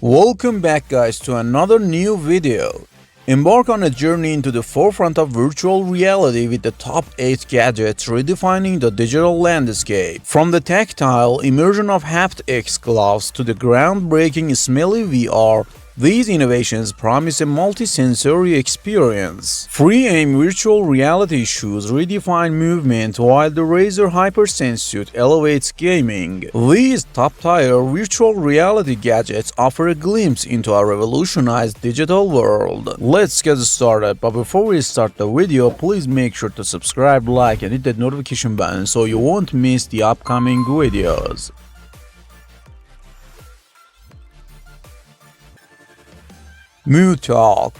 Welcome back guys to another new video. Embark on a journey into the forefront of virtual reality with the top 8 gadgets redefining the digital landscape. From the tactile immersion of haptics gloves to the groundbreaking smelly VR, these innovations promise a multi-sensory experience. Freeaim virtual reality shoes redefine movement while the Razer hypersense suit elevates gaming. These top-tier virtual reality gadgets offer a glimpse into a revolutionized digital world. Let's get started, but before we start the video, please make sure to subscribe, like and hit that notification button so you won't miss the upcoming videos. Mutalk.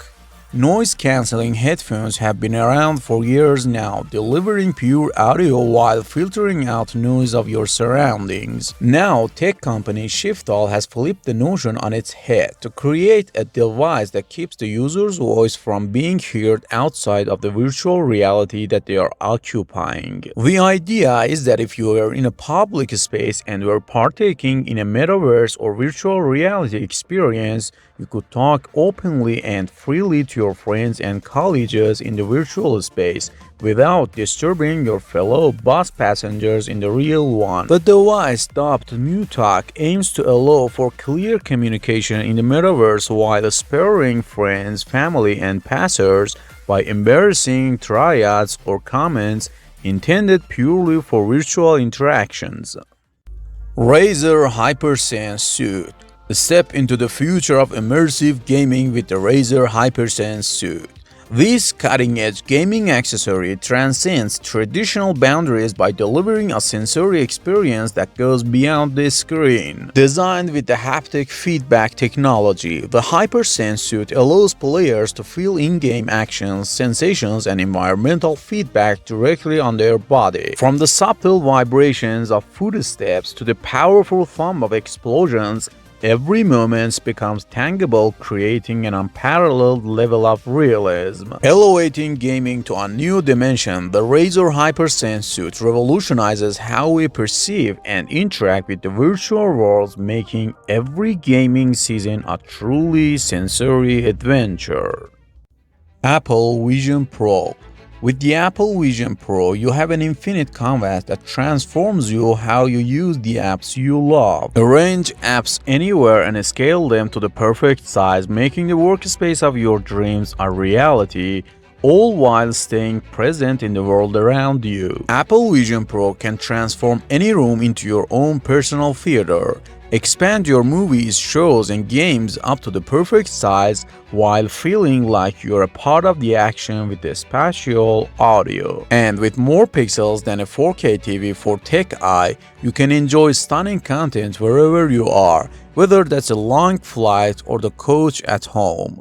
Noise-canceling headphones have been around for years now, delivering pure audio while filtering out noise of your surroundings. Now, tech company Shiftal has flipped the notion on its head to create a device that keeps the user's voice from being heard outside of the virtual reality that they are occupying. The idea is that if you are in a public space and were partaking in a metaverse or virtual reality experience, you could talk openly and freely to your friends and colleagues in the virtual space without disturbing your fellow bus passengers in the real one. The device, dubbed mutalk, aims to allow for clear communication in the metaverse while sparing friends, family, and passers by embarrassing triads or comments intended purely for virtual interactions. Razer hypersense suit. Step into the future of immersive gaming with the Razer hypersense suit. This cutting-edge gaming accessory transcends traditional boundaries by delivering a sensory experience that goes beyond the screen. Designed with the haptic feedback technology, the hypersense suit allows players to feel in-game actions, sensations, and environmental feedback directly on their body. From the subtle vibrations of footsteps to the powerful thump of explosions, every moment becomes tangible, creating an unparalleled level of realism. Elevating gaming to a new dimension, the Razer hypersense suit revolutionizes how we perceive and interact with the virtual worlds, making every gaming season a truly sensory adventure. Apple Vision Pro. With the Apple Vision Pro, you have an infinite canvas that transforms you how you use the apps you love. Arrange apps anywhere and scale them to the perfect size, making the workspace of your dreams a reality, all while staying present in the world around you. Apple Vision Pro can transform any room into your own personal theater. Expand your movies, shows, and games up to the perfect size while feeling like you're a part of the action with the spatial audio. And with more pixels than a 4K TV for tech eye, you can enjoy stunning content wherever you are, whether that's a long flight or the couch at home.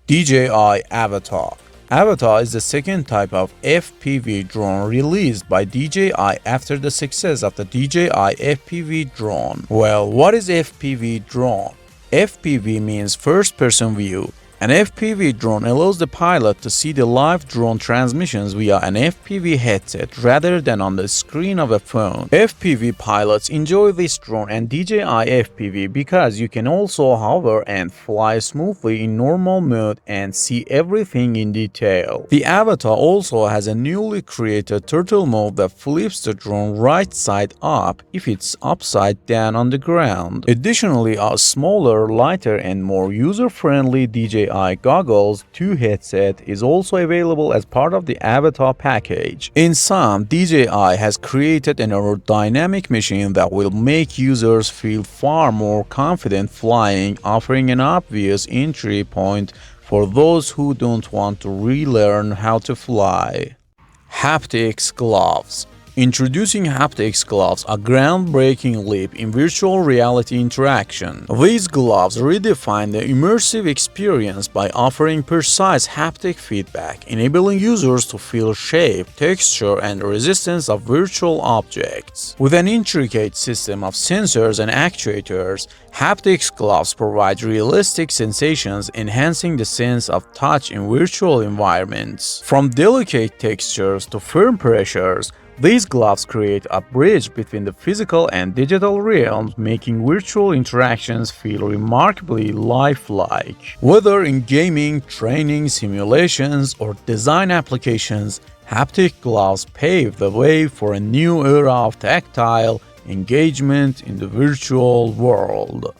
DJI aveta. Aveta is the second type of FPV drone released by DJI after the success of the DJI FPV drone. Well, what is FPV drone? FPV means first-person view. An FPV drone allows the pilot to see the live drone transmissions via an FPV headset rather than on the screen of a phone. FPV pilots enjoy this drone and DJI FPV because you can also hover and fly smoothly in normal mode and see everything in detail. The aveta also has a newly created turtle mode that flips the drone right side up if it's upside down on the ground. Additionally, a smaller, lighter, and more user-friendly DJI Goggles 2 headset is also available as part of the aveta package. In sum, DJI has created an aerodynamic machine that will make users feel far more confident flying, offering an obvious entry point for those who don't want to relearn how to fly. Haptics gloves. Introducing haptics gloves, a groundbreaking leap in virtual reality interaction. These gloves redefine the immersive experience by offering precise haptic feedback, enabling users to feel shape, texture, and resistance of virtual objects. With an intricate system of sensors and actuators, haptics gloves provide realistic sensations, enhancing the sense of touch in virtual environments. From delicate textures to firm pressures, These gloves create a bridge between the physical and digital realms, making virtual interactions feel remarkably lifelike. Whether in gaming, training, simulations, or design applications, haptic gloves pave the way for a new era of tactile engagement in the virtual world.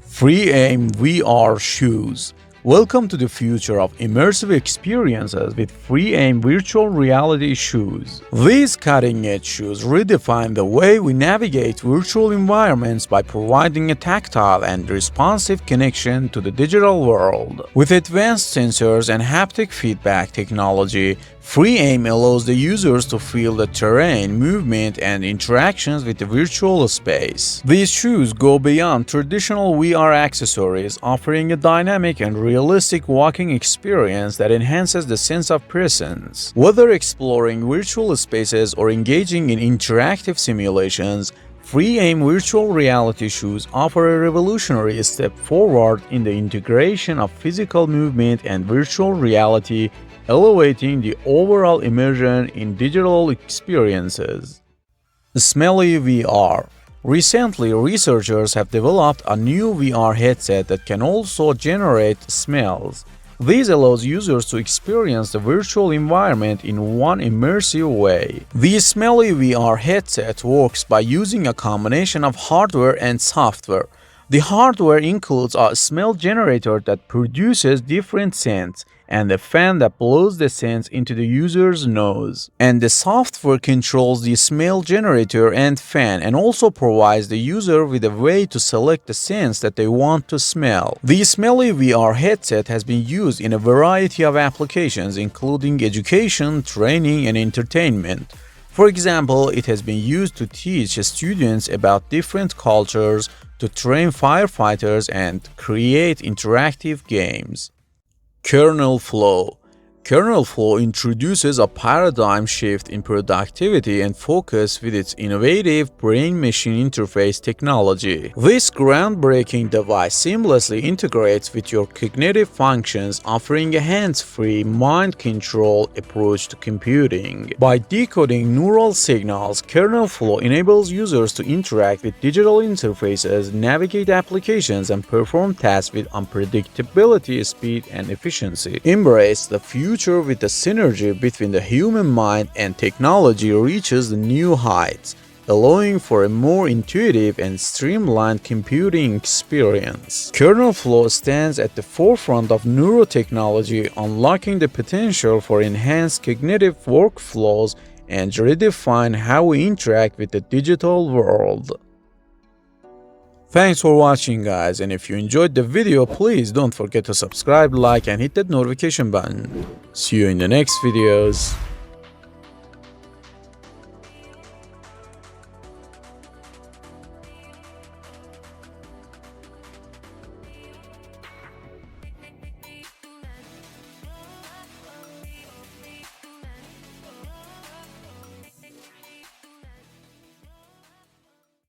Freeaim VR shoes. Welcome to the future of immersive experiences with freeaim virtual reality shoes. These cutting-edge shoes redefine the way we navigate virtual environments by providing a tactile and responsive connection to the digital world. With advanced sensors and haptic feedback technology, freeaim allows the users to feel the terrain, movement, and interactions with the virtual space. These shoes go beyond traditional VR accessories, offering a dynamic and realistic walking experience that enhances the sense of presence. Whether exploring virtual spaces or engaging in interactive simulations, freeaim virtual reality shoes offer a revolutionary step forward in the integration of physical movement and virtual reality, elevating the overall immersion in digital experiences. Smelly VR. Recently, researchers have developed a new VR headset that can also generate smells. This allows users to experience the virtual environment in one immersive way. The Smelly VR headset works by using a combination of hardware and software. The hardware includes a smell generator that produces different scents, and a fan that blows the scents into the user's nose. And the software controls the smell generator and fan and also provides the user with a way to select the scents that they want to smell. The Smelly VR headset has been used in a variety of applications, including education, training, and entertainment. For example, it has been used to teach students about different cultures, to train firefighters, and create interactive games. Kernel flow. Kernel flow introduces a paradigm shift in productivity and focus with its innovative brain-machine interface technology. This groundbreaking device seamlessly integrates with your cognitive functions, offering a hands-free, mind-control approach to computing. By decoding neural signals, kernel flow enables users to interact with digital interfaces, navigate applications, and perform tasks with unpredictability, speed, and efficiency. Embrace the future with the synergy between the human mind and technology reaches the new heights, allowing for a more intuitive and streamlined computing experience. Kernel flow stands at the forefront of neurotechnology, unlocking the potential for enhanced cognitive workflows and redefine how we interact with the digital world. Thanks for watching, guys, and if you enjoyed the video, please don't forget to subscribe, like, and hit that notification button. See you in the next videos.